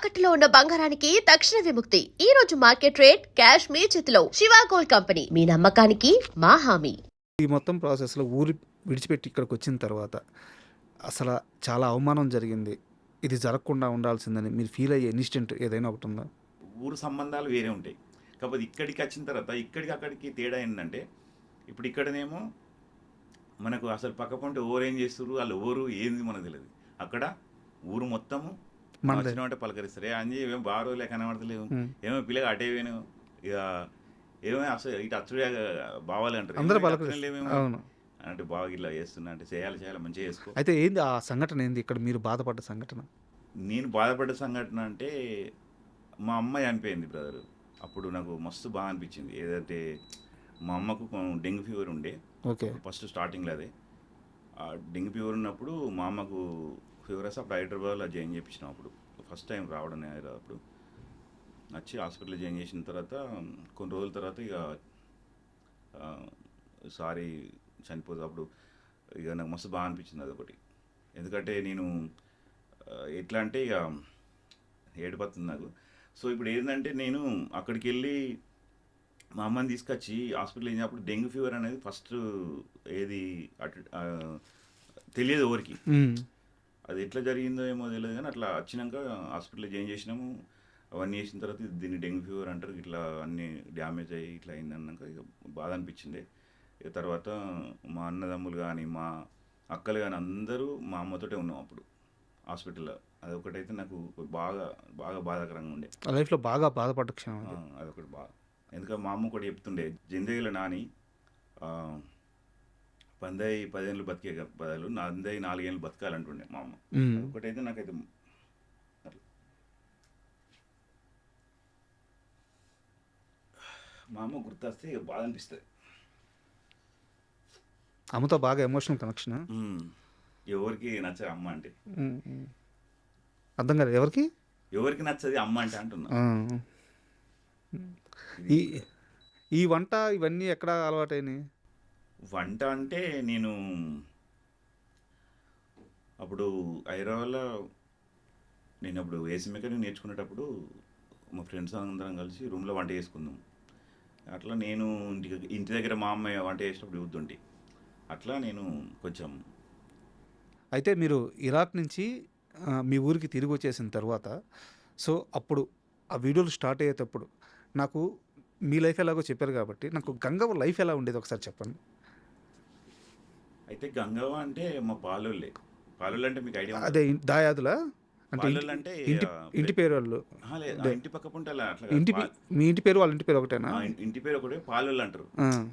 తాకట్టులో ఉన్న బంగారానికి తక్షణ విముక్తి. ఈ రోజు మార్కెట్ రేట్ క్యాష్ మీ చేతిలో. శివ గోల్డ్ కంపెనీ, మీ నమ్మకానికి మా హామీ. ఈ మొత్తం ప్రాసెస్లో ఊరి విడిచిపెట్టి ఇక్కడికి వచ్చిన తర్వాత అసలు చాలా అవమానం జరిగింది, ఇది జరగకుండా ఉండాల్సిందని మీరు ఫీల్ అయ్యే ఇన్సిడెంట్ ఏదైనా ఒకటి ఉందా? ఊరు సంబంధాలు వేరే ఉంటాయి. కాకపోతే ఇక్కడికి వచ్చిన తర్వాత ఇక్కడికి అక్కడికి తేడా ఏంటంటే, ఇప్పుడు ఇక్కడనేమో మనకు అసలు పక్క పంట ఓరు ఏం చేస్తారు, వాళ్ళు ఓరు ఏంది మనకు తెలియదు. అక్కడ ఊరు మొత్తము వచ్చినట్టే పలకరిస్తారు. అంజీ ఏమో బాగా రోజులే కనబడతలేవు, ఏమో పిల్లగా అటే వేను, ఇక ఏమో అసలు ఇటు అచ్చుడే బావాలి అంటారు. అంటే బాగా ఇలా చేస్తున్నా అంటే చేయాలి మంచిగా చేసుకో. అయితే ఏంది ఆ సంఘటన, ఏంది ఇక్కడ మీరు బాధపడ్డ సంఘటన? నేను బాధపడ్డ సంఘటన అంటే మా అమ్మ చనిపోయింది బ్రదర్. అప్పుడు నాకు మస్తు బాగా అనిపించింది. ఏదంటే మా అమ్మకు డెంగ్యూ ఫీవర్ ఉండే. ఓకే. ఫస్ట్ స్టార్టింగ్లో అదే ఆ డెంగ్యూ ఫీవర్ ఉన్నప్పుడు మా అమ్మకు ఫీవర్ వస్తే అప్పుడు హైదరాబాద్లో జాయిన్ చేయించినాం. అప్పుడు ఫస్ట్ టైం రావడం అప్పుడు వచ్చి హాస్పిటల్లో జాయిన్ చేసిన తర్వాత కొన్ని రోజుల తర్వాత ఇక సారీ చనిపోతుంది. అప్పుడు ఇక నాకు మస్తు బాగా అనిపించింది అదొకటి. ఎందుకంటే నేను ఎట్లా అంటే ఇక ఏడిపోతుంది నాకు. సో ఇప్పుడు ఏంటంటే నేను అక్కడికి వెళ్ళి మా అమ్మని తీసుకొచ్చి హాస్పిటల్ అయినప్పుడు డెంగ్యూ ఫీవర్ అనేది ఫస్ట్ ఏది అటు తెలియదు ఎవరికి. అది ఎట్లా జరిగిందో ఏమో తెలియదు, కానీ అట్లా వచ్చినాక హాస్పిటల్లో జాయిన్ చేసినాము. అవన్నీ చేసిన తర్వాత దీన్ని డెంగ్యూ ఫీవర్ అంటారు. ఇట్లా అన్నీ డ్యామేజ్ అయ్యి ఇట్లా అయింది అన్నాక ఇక బాధ అనిపించింది. ఇక తర్వాత మా అన్నదమ్ములు కానీ మా అక్కలు కానీ అందరూ మా అమ్మతోటే ఉన్నాం అప్పుడు హాస్పిటల్లో. అదొకటైతే నాకు బాగా బాగా బాధాకరంగా ఉండే. లైఫ్లో బాగా బాధపడ్డ క్షణం అదొకటి బాగా. ఎందుకంటే మా అమ్మ కూడా చెప్తుండే, జిందగీలో నాని 10 ఏళ్ళు బతికే బదులు 4 ఏళ్ళు బతకాలంటుండే మా అమ్మ. ఒకటైతే నాకైతే మా అమ్మ గుర్తొస్తే ఇక బాధ అనిపిస్తుంది. అమ్మతో బాగా ఎమోషనల్ కనెక్షన్. ఎవరికి నచ్చదు అమ్మ అంటే. అర్థం కాదు, ఎవరికి నచ్చది అమ్మ అంటే అంటున్నా. ఈ వంట ఇవన్నీ ఎక్కడ అలవాటైనాయి? వంట అంటే నేను అప్పుడు హైదరాబాద్లో నేను అప్పుడు ఏసీ మెకానిక్ నేర్చుకునేటప్పుడు మా ఫ్రెండ్స్ అందరం కలిసి రూమ్లో వంట చేసుకుందాం. అట్లా నేను ఇంటి దగ్గర మా అమ్మాయి వంట చేసేటప్పుడు చూద్దుంటి. అట్లా నేను కొంచెం. అయితే మీరు ఇరాక్ నుంచి మీ ఊరికి తిరిగి వచ్చేసిన తర్వాత, సో అప్పుడు ఆ వీడియోలు స్టార్ట్ అయ్యేటప్పుడు నాకు మీ లైఫ్ ఎలాగో చెప్పారు కాబట్టి నాకు గంగవ్వ లైఫ్ ఎలా ఉండేది ఒకసారి చెప్పండి. అయితే గంగవ్వ అంటే మా పాలోళ్ళే. పాలోళ్ళు అంటే మీకు ఐడియా? అదే దాయాదులా అంటే అంటే ఇంటి పేరు వాళ్ళు? ఇంటి పక్క పుంటే అట్లా మీ ఇంటి పేరు వాళ్ళ ఇంటి పేరు ఒకటేనా? ఇంటి పేరు ఒకటే, పాలోళ్ళు అంటారు.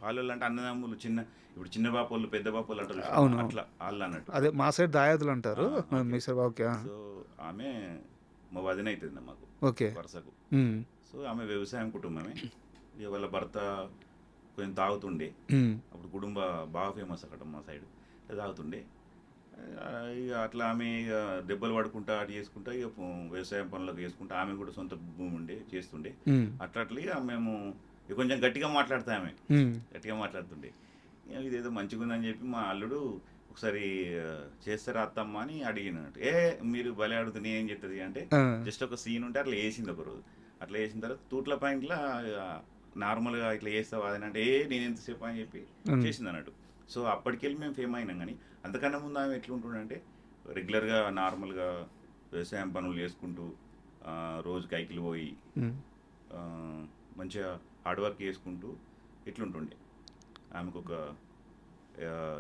పాలోళ్ళు అంటే అన్నదమ్ములు, ఇప్పుడు చిన్న బాపోళ్ళు పెద్ద బాపోళ్ళు అంటారు. అవును, అట్లా వాళ్ళు అన్నట్టు. అదే మా సైడ్ దాయాదులు అంటారు. మీ సైడ్ ఓకే. సో ఆమె మా వదిన అవుతుంది మాకు. ఓకే. వరుసకు. సో ఆమె వ్యవసాయం కుటుంబమే. ఇక వాళ్ళ భర్త కొంచెం తాగుతుండే. అప్పుడు కుటుంబ బాగా ఫేమస్ అక్కడ మా సైడ్. తాగుతుండే. ఇక అట్లా ఆమె ఇక దెబ్బలు పడుకుంటా అటు చేసుకుంటా ఇక వ్యవసాయం పనులకు చేసుకుంటా. ఆమె కూడా సొంత భూమి ఉండే చేస్తుండే. అట్లా ఇక మేము కొంచెం గట్టిగా మాట్లాడతామే, గట్టిగా మాట్లాడుతుండే. ఇదేదో మంచిగా ఉందని చెప్పి మా అల్లుడు ఒకసారి చేస్తారా అత్తమ్మ అని అడిగినట్టు. మీరు భలే అడుగుతుంది, నేనేం చెప్తుంది అంటే జస్ట్ ఒక సీన్ ఉంటే అట్లా వేసింది ఒకరోజు. అట్లా వేసిన తర్వాత తూట్ల పాయింట్లో నార్మల్గా ఇట్లా చేస్తావా అని అంటే నేను ఎంతసేపు అని చెప్పి చేసింది అన్నట్టు. సో అప్పటికెళ్ళి మేము ఫేమ్ అయినాం. కానీ అంతకన్నా ముందు ఆమె ఎట్లుంటుండంటే రెగ్యులర్గా నార్మల్గా వ్యవసాయం పనులు చేసుకుంటూ రోజు కైకిలు పోయి మంచిగా హార్డ్ వర్క్ చేసుకుంటూ ఇట్లుంటుండే. ఆమెకు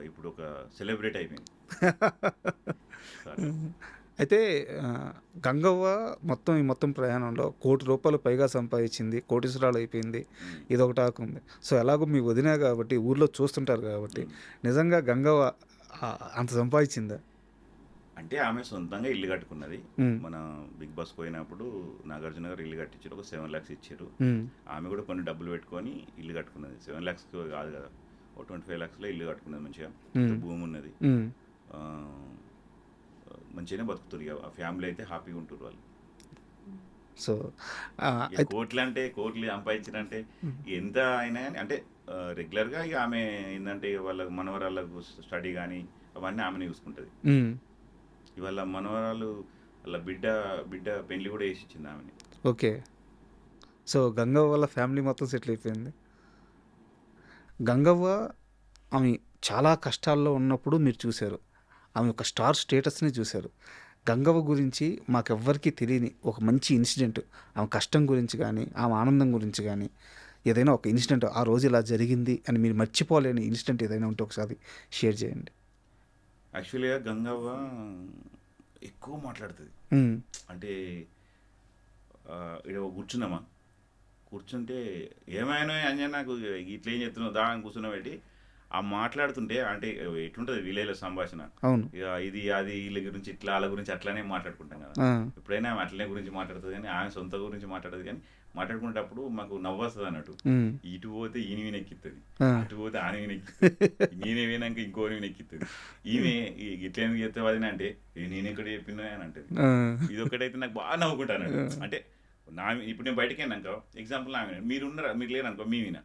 ఇప్పుడు ఒక సెలబ్రిటీ అయిపోయింది. అయితే గంగవ్వ ఈ మొత్తం ప్రయాణంలో ₹1 కోటి పైగా సంపాదించింది, కోటీశ్వరాలు అయిపోయింది. ఇదొకటి ఆకుంది. సో ఎలాగో మీ వదిన కాబట్టి ఊర్లో చూస్తుంటారు కాబట్టి నిజంగా గంగవ్వ అంత సంపాదించిందా? అంటే ఆమె సొంతంగా ఇల్లు కట్టుకున్నది. మన బిగ్ బాస్ పోయినప్పుడు నాగార్జున గారు ఇల్లు కట్టించారు, ఒక 7 lakhs ఇచ్చారు. ఆమె కూడా కొన్ని డబ్బులు పెట్టుకొని ఇల్లు కట్టుకున్నది. 7 lakhs కాదు కదా, ఒక 25 lakhsలో ఇల్లు కట్టుకున్నది. మంచిగా భూమి ఉన్నది, మంచిగానే బతుకుతారు. ఆ ఫ్యామిలీ అయితే హ్యాపీగా ఉంటారు వాళ్ళు. సో కోట్లు సంపాదించారంటే ఎంత అయినా కానీ అంటే రెగ్యులర్గా ఇక ఆమె ఏంటంటే వాళ్ళ మనవరాళ్ళకు స్టడీ కానీ అవన్నీ ఆమెనే చూసుకుంటుంది. ఇవాళ మనవరాలు అలా బిడ్డ బిడ్డ పెళ్లి కూడా వేసి ఇచ్చింది ఆమెని. ఓకే. సో గంగవ్వ వాళ్ళ ఫ్యామిలీ మొత్తం సెటిల్ అయిపోయింది. గంగవ్వ ఆమె చాలా కష్టాల్లో ఉన్నప్పుడు మీరు చూశారు. ఆమె ఒక స్టార్ స్టేటస్ని చూశారు. గంగవ్వ గురించి మాకెవ్వరికీ తెలియని ఒక మంచి ఇన్సిడెంట్, ఆమె కష్టం గురించి కానీ ఆమె ఆనందం గురించి కానీ ఏదైనా ఒక ఇన్సిడెంట్ ఆ రోజు ఇలా జరిగింది అని మీరు మర్చిపోలేని ఇన్సిడెంట్ ఏదైనా ఉంటే ఒకసారి షేర్ చేయండి. యాక్చువల్గా గంగవ్వ ఎక్కువ మాట్లాడుతుంది. అంటే ఇక్కడ కూర్చున్నామా, కూర్చుంటే ఏమైనా అంజనా నాకు ఇట్లా ఏం చెప్తున్నావు దా అని కూర్చున్నా పెట్టి ఆ మాట్లాడుతుంటే అంటే ఎట్లుంటుంది విలేజ్లో సంభాషణ. అవును. ఇక ఇది అది వీళ్ళ గురించి ఇట్లా వాళ్ళ గురించి అట్లానే మాట్లాడుకుంటాం కదా. ఎప్పుడైనా ఆమె అట్లనే గురించి మాట్లాడుతుంది కానీ ఆమె సొంత గురించి మాట్లాడదు. కానీ మాట్లాడుకునేటప్పుడు మాకు నవ్వు వస్తుంది అన్నట్టు. ఇటు పోతే ఈయన వినెక్కిస్తుంది, అటు పోతే ఆమె వినెక్కిస్తుంది, నేనే వినాక ఇంకోని వినెక్కిస్తుంది. ఈమె ఇట్లా ఎందుకు చెప్తావు అది అంటే నేను ఎక్కడ చెప్పినా అని అంటది. ఇది ఒకటైతే నాకు బాగా నవ్వుకుంటాను. అంటే ఇప్పుడు నేను బయటకి వెళ్ళాక ఎగ్జాంపుల్ ఆమె మీరు ఉన్నారా, మీరు లేరనుకో మీ వినా,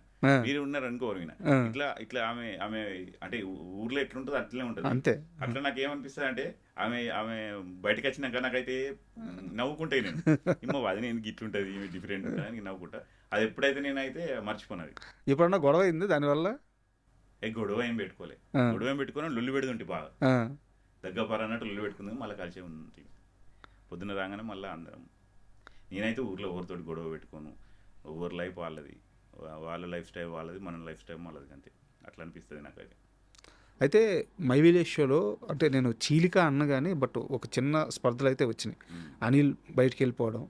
మీరు ఉన్నారు అనుకో వినా, ఇట్లా ఇట్లా ఆమె ఆమె అంటే ఊర్లో ఎట్లుంటుందో అట్లనే ఉంటుంది. అంతే. అట్లా నాకు ఏమనిపిస్తుంది అంటే ఆమె ఆమె బయటకు వచ్చినాక నాకైతే నవ్వుకుంటాయి. నేను ఏమో అది నేను ఇట్లుంటుంది ఈమె డిఫరెంట్ ఉంటుంది అని నవ్వుకుంటా. అది ఎప్పుడైతే నేనైతే మర్చిపోయినది. ఎప్పుడన్నా గొడవ అయింది దానివల్ల? గొడవ ఏం పెట్టుకోలే, గొడవ ఏం పెట్టుకుని లొల్లి పెడుతుంటే బాగా దగ్గర అన్నట్టు లొల్లి పెట్టుకుంది. మళ్ళీ కలిసే ఉంది. పొద్దున్న రాగానే మళ్ళీ అందరం, నేనైతే ఊర్లో ఎవరితోటి గొడవ పెట్టుకోను. ఎవరి లైఫ్ వాళ్ళది, వాళ్ళ లైఫ్ స్టైల్ వాళ్ళది, మన లైఫ్ స్టైల్ వాళ్ళది, అంతే. అట్లా అనిపిస్తుంది నాకైతే. అయితే మై విలేజ్ షోలో అంటే నేను చీలిక అన్న కానీ బట్ ఒక చిన్న స్పర్ధలు అయితే వచ్చినాయి. అనిల్ బయటికి వెళ్ళిపోవడం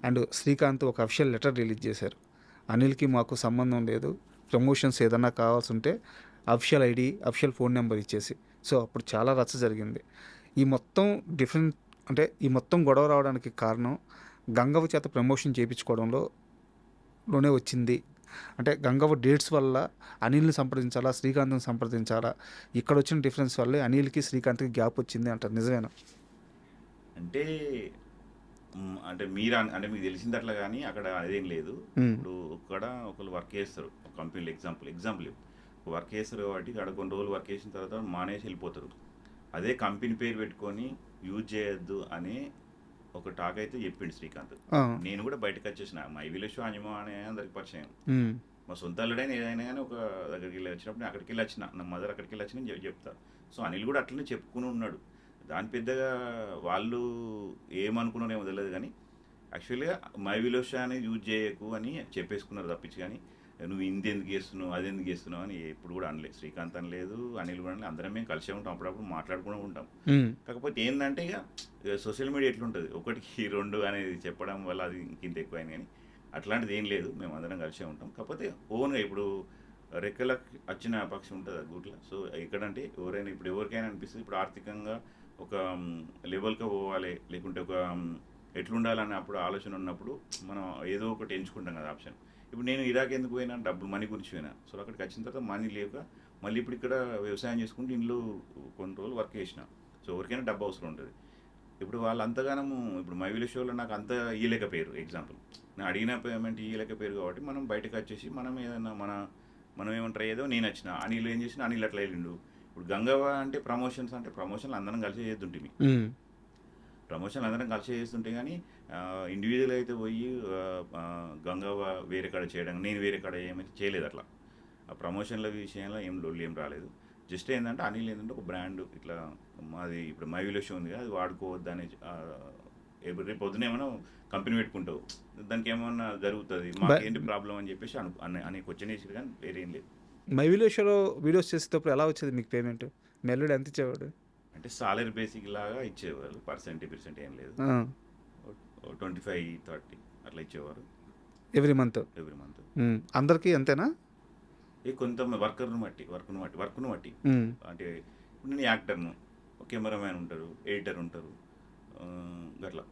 అండ్ శ్రీకాంత్ ఒక అఫిషియల్ లెటర్ రిలీజ్ చేశారు. అనిల్కి మాకు సంబంధం లేదు, ప్రమోషన్స్ ఏదన్నా కావాల్సి ఉంటే official ID official phone number ఇచ్చేసి. సో అప్పుడు చాలా రచ్చ జరిగింది. ఈ మొత్తం ఈ మొత్తం గొడవ రావడానికి కారణం గంగవ్వ చేత ప్రమోషన్ చేయించుకోవడంలోనే వచ్చింది. అంటే గంగవ్వ డేట్స్ వల్ల అనిల్ని సంప్రదించాలా, శ్రీకాంత్ని సంప్రదించాలా, ఇక్కడ వచ్చిన డిఫరెన్స్ వల్లే అనిల్కి శ్రీకాంత్కి గ్యాప్ వచ్చింది అంటారు. నిజమేనా? అంటే అంటే అంటే మీకు తెలిసింది అట్లా, కానీ అక్కడ అదేం లేదు. ఇప్పుడు ఇక్కడ ఒకళ్ళు వర్క్ చేస్తారు కంపెనీలో, ఎగ్జాంపుల్ వర్క్ చేస్తారు కాబట్టి అక్కడ కొన్ని రోజులు వర్క్ చేసిన తర్వాత మానేసి వెళ్ళిపోతారు. అదే కంపెనీ పేరు పెట్టుకొని యూజ్ చేయొద్దు అని ఒక టాక్ అయితే చెప్పిండు శ్రీకాంత్. నేను కూడా బయటకు వచ్చేసిన మై విలేజ్ అంజమా అనే అందరికి పరిచయం. మా సొంత అల్లుడైనా ఏదైనా కానీ ఒక దగ్గరికి వెళ్ళి వచ్చినప్పుడు నేను అక్కడికి వెళ్ళి వచ్చిన, నా మదర్ అక్కడికి వెళ్ళి వచ్చిన చెప్తా. సో అనిల్ కూడా అట్లనే చెప్పుకుని ఉన్నాడు. దాని పెద్దగా వాళ్ళు ఏమనుకున్నారేమో తెలియదు కానీ యాక్చువల్గా మై విలేజ్ అనేది యూజ్ చేయకు అని చెప్పేసుకున్నారు తప్పించి. కానీ నువ్వు ఇంది ఎందుకు చేస్తున్నావు, అది ఎందుకు చేస్తున్నావు అని ఎప్పుడు కూడా అనలేదు. శ్రీకాంత్ అనలేదు, అనిల్ కూడా అనలేదు. అందరం మేము కలిసే ఉంటాం, అప్పుడప్పుడు మాట్లాడుకుంటూ ఉంటాం. కాకపోతే ఏంటంటే ఇక సోషల్ మీడియా ఎట్లుంటుంది, ఒకటికి రెండు అనేది చెప్పడం వల్ల అది ఇంత ఎక్కువైంది. కానీ అట్లాంటిది ఏం లేదు, మేము అందరం కలిసే ఉంటాం. కాకపోతే ఓన్గా ఇప్పుడు రెక్కలకు వచ్చిన పక్షి ఉంటుంది అది గూట్ల. సో ఎక్కడంటే ఎవరైనా ఇప్పుడు ఎవరికైనా అనిపిస్తుంది ఇప్పుడు ఆర్థికంగా ఒక లెవెల్గా పోవాలి, లేకుంటే ఒక ఎట్లుండాలని అప్పుడు ఆలోచన ఉన్నప్పుడు మనం ఏదో ఒకటి ఎంచుకుంటాం కదా ఆప్షన్. ఇప్పుడు నేను ఇరాక్ ఎందుకు పోయినా, డబ్బులు మనీ గురించి పోయినా. సో అక్కడికి వచ్చిన తర్వాత మనీ లేక మళ్ళీ ఇప్పుడు ఇక్కడ వ్యవసాయం చేసుకుంటూ ఇంట్లో కొన్ని రోజులు వర్క్ చేసిన. సో ఎవరికైనా డబ్బు అవసరం ఉంటుంది. ఇప్పుడు వాళ్ళు అంతగానము ఇప్పుడు మై విలేజ్ షోలో నాకు అంత ఇయ్యలేకపోయారు. ఎగ్జాంపుల్ నేను అడిగిన పేమెంట్ ఇయ్యలేకపోయారు కాబట్టి మనం బయటకు వచ్చేసి మనం ఏదైనా మనం ఏమంటారు ఏదో నేను వచ్చిన అనిల్ ఏం చేసిన అనిల్ అట్లా వెళ్ళిండు. ఇప్పుడు గంగవ్వ అంటే ప్రమోషన్లు అందరం కలిసి చేస్తుంటే ప్రమోషన్లు అందరం కలిసి చేస్తుంటే కానీ ఇండివిజువల్ అయితే పోయి గంగవ్వ వేరే కాడ చేయడం, నేను వేరే కాడ ఏమైతే చేయలేదు. అట్లా ఆ ప్రమోషన్ల విషయంలో ఏం రాలేదు. జస్ట్ ఏంటంటే అనిల్ ఏంటంటే ఒక బ్రాండ్ ఇట్లా మాది ఇప్పుడు మై విలేజ్ ఉంది కదా, అది వాడుకోవద్దు అని రేపు పొద్దున ఏమైనా కంపెనీ పెట్టుకుంటావు, దానికి ఏమన్నా జరుగుతుంది, మాకేంటి ప్రాబ్లం అని చెప్పేసి అనే క్వశ్చన్ వేసి కానీ వేరే ఏం లేదు. మై విలేజ్ షోలో వీడియోస్ చేసేటప్పుడు ఎలా వచ్చేది మీకు పేమెంట్? మెల్లుడు ఎంత ఇచ్చేవాడు? అంటే సాలరీ బేసిక్ లాగా ఇచ్చేవారు, పర్సెంట్ ఏం లేదు. 25-30 అట్లా ఇచ్చేవారు ఎవ్రీ మంత్. అందరికీ అంతేనా? కొంత వర్క్ను బట్టి అంటే ఇప్పుడు నేను యాక్టర్ను, కెమెరామ్యాన్ ఉంటారు, ఎడిటర్ ఉంటారు, అట్లా